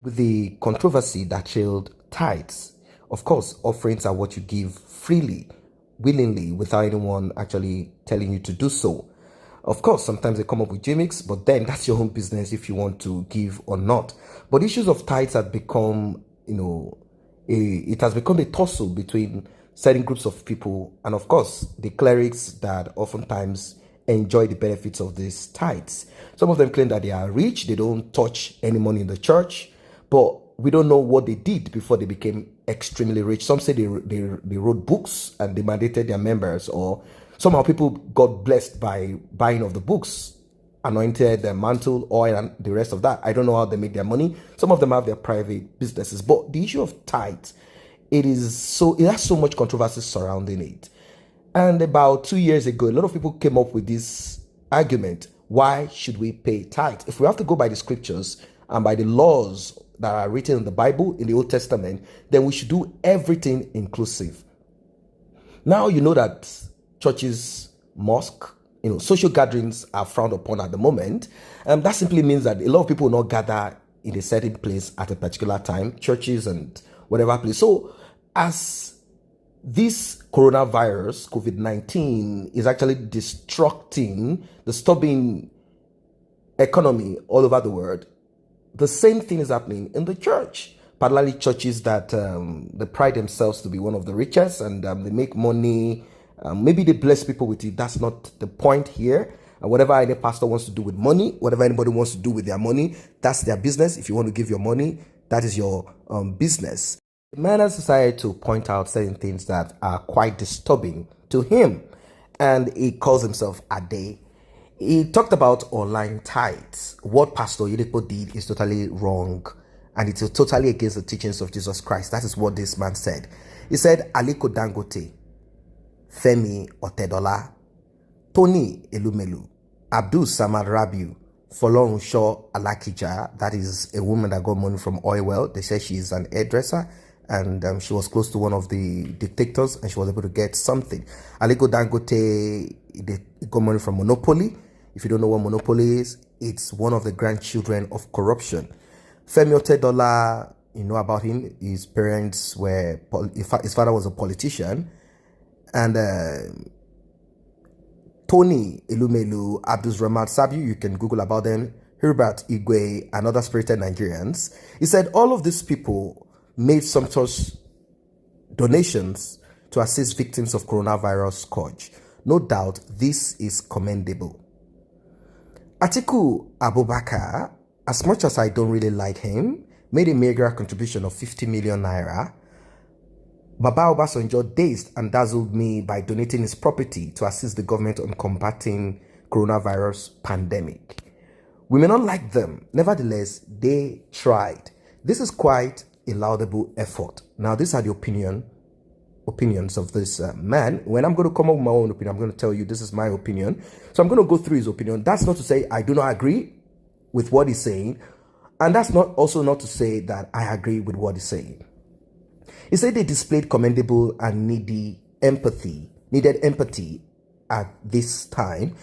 with the controversy that trailed tithes. Of course, offerings are what you give freely, willingly, without anyone actually telling you to do so. Of course, sometimes they come up with gimmicks, but then that's your own business if you want to give or not. But issues of tithes have become, it has become a tussle between certain groups of people and, of course, the clerics that oftentimes enjoy the benefits of these tithes. Some of them claim that they are rich, they don't touch any money in the church, but we don't know what they did before they became extremely rich. Some say they wrote books and they mandated their members, or somehow people got blessed by buying of the books, anointed their mantle, oil, and the rest of that. I don't know how they make their money. Some of them have their private businesses. But the issue of tithes, it has so much controversy surrounding it. And about 2 years ago, a lot of people came up with this argument: why should we pay tithes? If we have to go by the scriptures and by the laws that are written in the Bible, in the Old Testament, then we should do everything inclusive. Now you know that churches, mosque, social gatherings are frowned upon at the moment. That simply means that a lot of people will not gather in a certain place at a particular time, churches and whatever place. So as this coronavirus, COVID-19, is actually disturbing economy all over the world, the same thing is happening in the church, particularly churches that they pride themselves to be one of the richest, and they make money. Maybe they bless people with it. That's not the point here. And whatever any pastor wants to do with money, whatever anybody wants to do with their money, that's their business. If you want to give your money, that is your business. The man has decided to point out certain things that are quite disturbing to him, and he calls himself Ade. He talked about online tithes. What Pastor Oyedepo did is totally wrong, and it's totally against the teachings of Jesus Christ. That is what this man said. He said, Aliko Dangote, Femi Otedola, Tony Elumelu, Abdul Samad Rabiu, Folorunsho Alakija, that is a woman that got money from oil well. They say she is an hairdresser, and she was close to one of the dictators, and she was able to get something. Aliko Dangote, they got money from Monopoly. If you don't know what Monopoly is, it's one of the grandchildren of corruption. Femi Otedola, you know about him. His parents were, his father was a politician. And Tony Elumelu, Abdul Ramad Sabiu, you can Google about them, Herbert Igwe, and other spirited Nigerians. He said all of these people made sumptuous donations to assist victims of coronavirus scourge. No doubt this is commendable. Atiku Abubakar, as much as I don't really like him, made a meager contribution of 50 million naira. Baba Obasanjo dazed and dazzled me by donating his property to assist the government on combating coronavirus pandemic. We may not like them, nevertheless, they tried. This is quite a laudable effort. Now, these are the opinions of this man. When I'm going to come up with my own opinion, I'm going to tell you this is my opinion. So I'm going to go through his opinion. That's not to say I do not agree with what he's saying, and that's not to say that I agree with what he's saying. He said they displayed commendable and needed empathy at this time.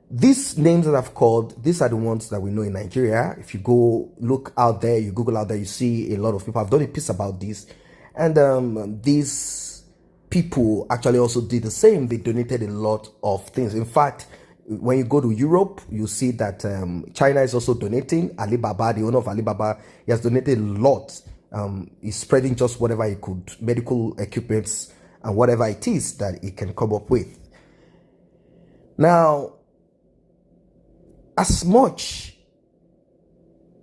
These names that I've called, these are the ones that we know in Nigeria. If you go look out there, you Google out there, you see a lot of people. I've done a piece about this. And these people actually also did the same. They donated a lot of things. In fact, when you go to Europe, you see that China is also donating. Alibaba, the owner of Alibaba, he has donated a lot. He's spreading just whatever he could, medical equipments and whatever it is that he can come up with. Now, as much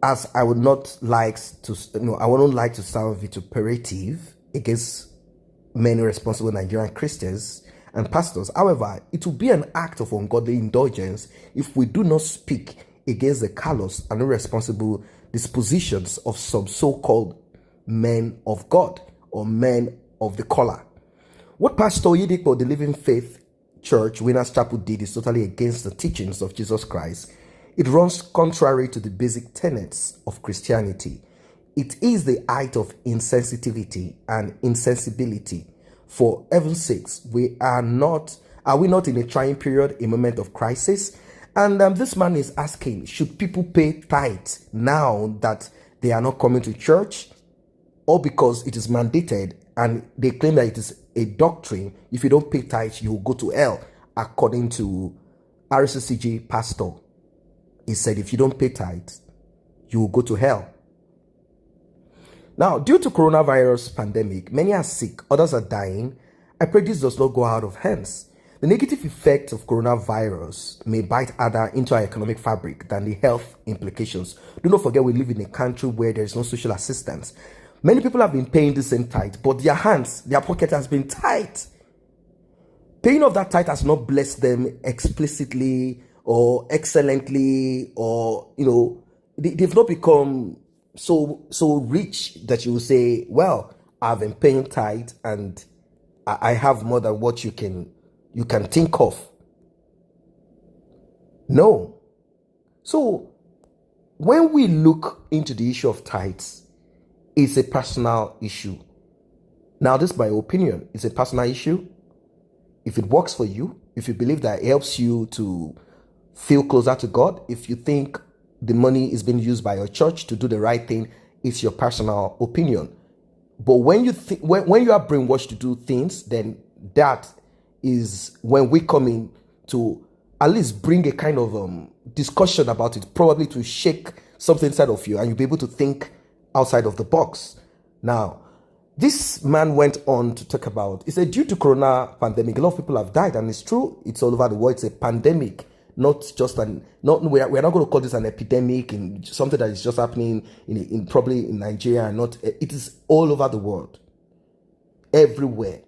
as I would not like to, I wouldn't like to sound vituperative against many responsible Nigerian Christians and pastors. However, it will be an act of ungodly indulgence if we do not speak against the callous and irresponsible dispositions of some so-called men of God or men of the collar. What Pastor Oyedepo, the Living Faith Church, Winners Chapel did is totally against the teachings of Jesus Christ. It runs contrary to the basic tenets of Christianity. It is the height of insensitivity and insensibility. For heaven's sakes, are we not in a trying period, a moment of crisis? And this man is asking, should people pay tithe now that they are not coming to church, or because it is mandated and they claim that it is a doctrine. If you don't pay tithes, you will go to hell, according to RCCG pastor. He said, if you don't pay tithes, you will go to hell. Now, due to coronavirus pandemic, many are sick, others are dying. I pray this does not go out of hands. The negative effects of coronavirus may bite harder into our economic fabric than the health implications. Do not forget, we live in a country where there is no social assistance. Many people have been paying the same tithe, but their hands, their pocket has been tight. Paying of that tithe has not blessed them explicitly or excellently, or, they've not become so rich that you will say, well, I've been paying tithe and I have more than what you can think of. No. So when we look into the issue of tithes, it's a personal issue. Now, this is my opinion. It's a personal issue. If it works for you, if you believe that it helps you to feel closer to God, if you think the money is being used by your church to do the right thing, it's your personal opinion. But when you when you are brainwashed to do things, then that is when we come in to at least bring a kind of discussion about it, probably to shake something inside of you, and you'll be able to think outside of the box. Now, this man went on to talk about, he said, due to corona pandemic, a lot of people have died, and it's true, it's all over the world. It's a pandemic, not just we're not going to call this an epidemic and something that is just happening in probably in Nigeria. It is all over the world, everywhere.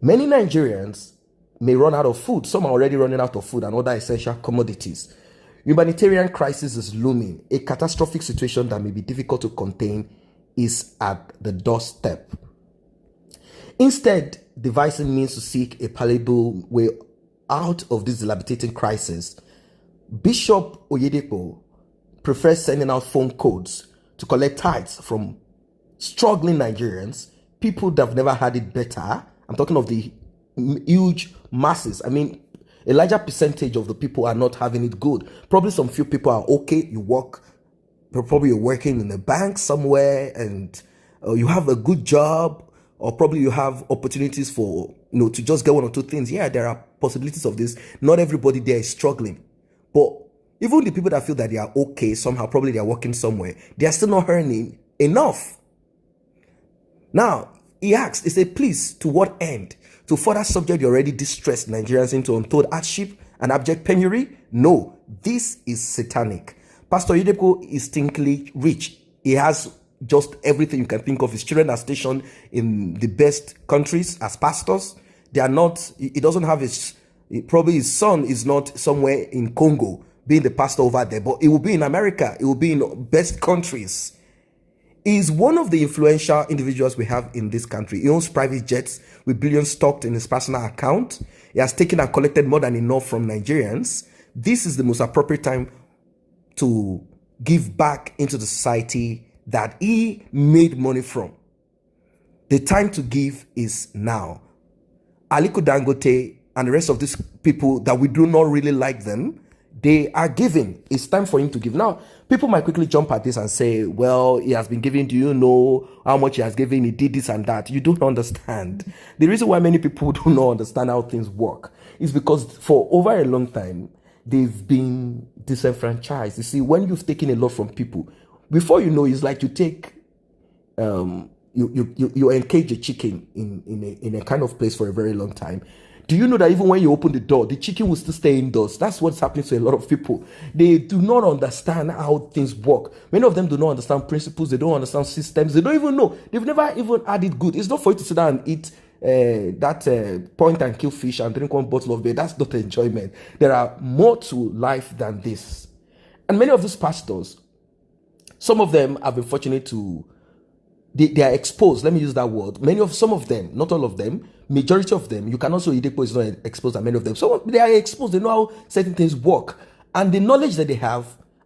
Many Nigerians may run out of food. Some are already running out of food and other essential commodities. Humanitarian crisis is looming. A catastrophic situation that may be difficult to contain is at the doorstep. Instead, devising means to seek a palatable way out of this dilapidating crisis, Bishop Oyedepo prefers sending out phone codes to collect tithes from struggling Nigerians, people that have never had it better. I'm talking of the huge masses. I mean, a larger percentage of the people are not having it good. Probably some few people are okay. You work, probably you're working in a bank somewhere, and you have a good job, or probably you have opportunities for, to just get one or two things. Yeah, there are possibilities of this. Not everybody there is struggling. But even the people that feel that they are okay somehow, probably they are working somewhere, they are still not earning enough. Now, he said, please, to what end? To further subject the already distressed Nigerians into untold hardship and abject penury? No, this is satanic. Pastor Oyedepo is stinkingly rich. He has just everything you can think of. His children are stationed in the best countries as pastors. They are not, he doesn't have probably his son is not somewhere in Congo being the pastor over there, but it will be in America. It will be in best countries. He is one of the influential individuals we have in this country. He owns private jets with billions stocked in his personal account. He has taken and collected more than enough from Nigerians. This is the most appropriate time to give back into the society that he made money from. The time to give is now. Aliko Dangote and the rest of these people that we do not really like them, they are giving. It's time for him to give. Now, people might quickly jump at this and say, well, he has been giving. Do you know how much he has given? He did this and that. You don't understand. The reason why many people do not understand how things work is because for over a long time, they've been disenfranchised. You see, when you've taken a lot from people, before you know, it's like you take, you encage a chicken in a kind of place for a very long time. Do you know that even when you open the door, the chicken will still stay indoors? That's what's happening to a lot of people. They do not understand how things work. Many of them do not understand principles. They don't understand systems. They don't even know. They've never even had it good. It's not for you to sit down and eat point and kill fish and drink one bottle of beer. That's not enjoyment. There are more to life than this. And many of these pastors, some of them have been fortunate to, they are exposed. Let me use that word. Some of them, not all of them, majority of them, you can also, Oyedepo is not exposed, and many of them. So they are exposed. They know how certain things work. And the knowledge that they have,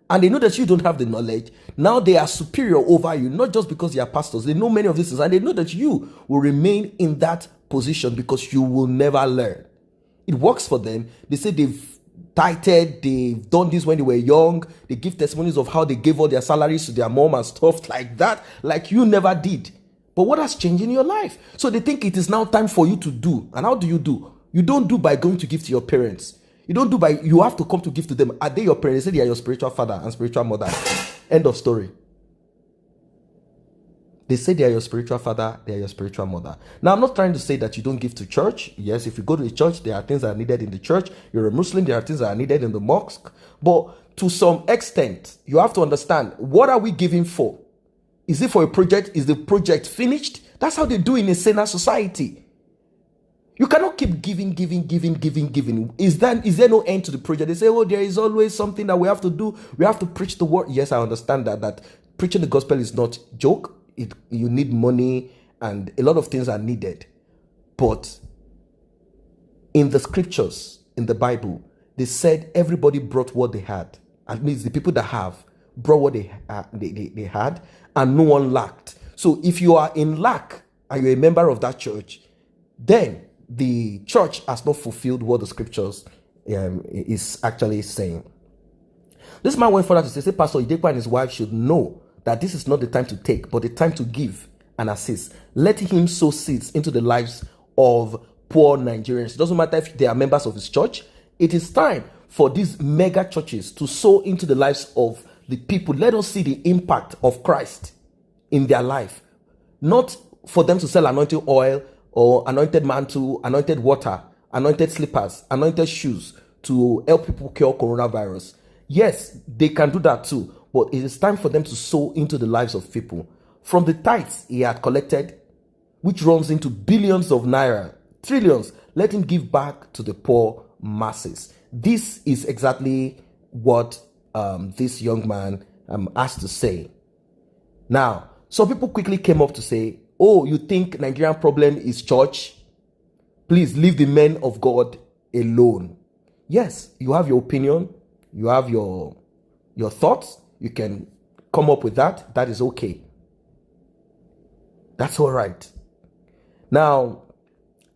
and they know that you don't have the knowledge, now they are superior over you, not just because they are pastors. They know many of these things, and they know that you will remain in that position because you will never learn. It works for them. They say they've tithed, they've done this when they were young, they give testimonies of how they gave all their salaries to their mom and stuff like that, like you never did. But what has changed in your life? So they think it is now time for you to do. And how do? You don't do by going to give to your parents. You don't do by, you have to come to give to them. Are they your parents? They say they are your spiritual father and spiritual mother. End of story. They say they are your spiritual father, they are your spiritual mother. Now, I'm not trying to say that you don't give to church. Yes, if you go to the church, there are things that are needed in the church. You're a Muslim, there are things that are needed in the mosque. But to some extent, you have to understand, what are we giving for? Is it for a project? Is the project finished? That's how they do in a secular society. You cannot keep giving. Is there no end to the project? They say, oh, there is always something that we have to do. We have to preach the word. Yes, I understand that preaching the gospel is not joke. You need money and a lot of things are needed. But in the scriptures, in the Bible, they said everybody brought what they had. At least the people that have brought what they had, and no one lacked. So if you are in lack and you're a member of that church, then the church has not fulfilled what the scriptures is actually saying. This man went further to say Pastor Oyedepo and his wife should know that this is not the time to take, but the time to give and assist. Let him sow seeds into the lives of poor Nigerians. It doesn't matter if they are members of his church. It is time for these mega churches to sow into the lives of the people. Let us see the impact of Christ in their life. Not for them to sell anointing oil or anointed mantle, anointed water, anointed slippers, anointed shoes to help people cure coronavirus. Yes, they can do that too. But it is time for them to sow into the lives of people. From the tithes he had collected, which runs into billions of naira, trillions, let him give back to the poor masses. This is exactly what this young man has to say. Now, some people quickly came up to say, oh, you think Nigerian problem is church? Please leave the men of God alone. Yes, you have your opinion. You have your thoughts. You can come up with that. That is okay. That's all right. Now,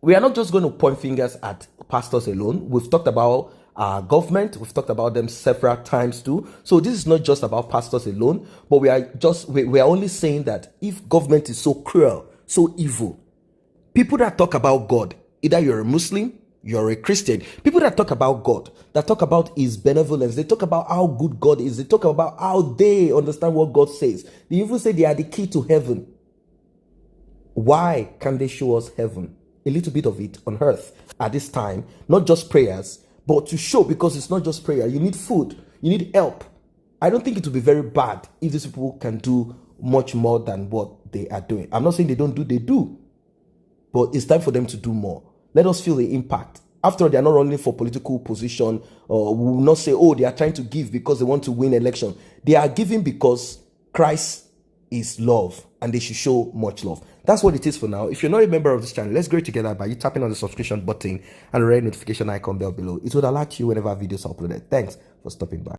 we are not just going to point fingers at pastors alone. We've talked about our government. We've talked about them several times too. So this is not just about pastors alone, but we are only saying that if government is so cruel, so evil, people that talk about God, either you're a Muslim, you're a Christian, people that talk about God, that talk about his benevolence, they talk about how good God is, they talk about how they understand what God says. They even say they are the key to heaven. Why can't they show us heaven? A little bit of it on earth at this time, not just prayers, but to show, because it's not just prayer. You need food, you need help. I don't think it would be very bad if these people can do much more than what they are doing. I'm not saying they don't do, they do. But it's time for them to do more. Let us feel the impact. After all, they are not running for political position, or we will not say, oh, they are trying to give because they want to win election. They are giving because Christ is love, and they should show much love. That's what it is for now. If you're not a member of this channel, let's grow it together by you tapping on the subscription button and the red notification icon bell below. It would alert you whenever videos are uploaded. Thanks for stopping by.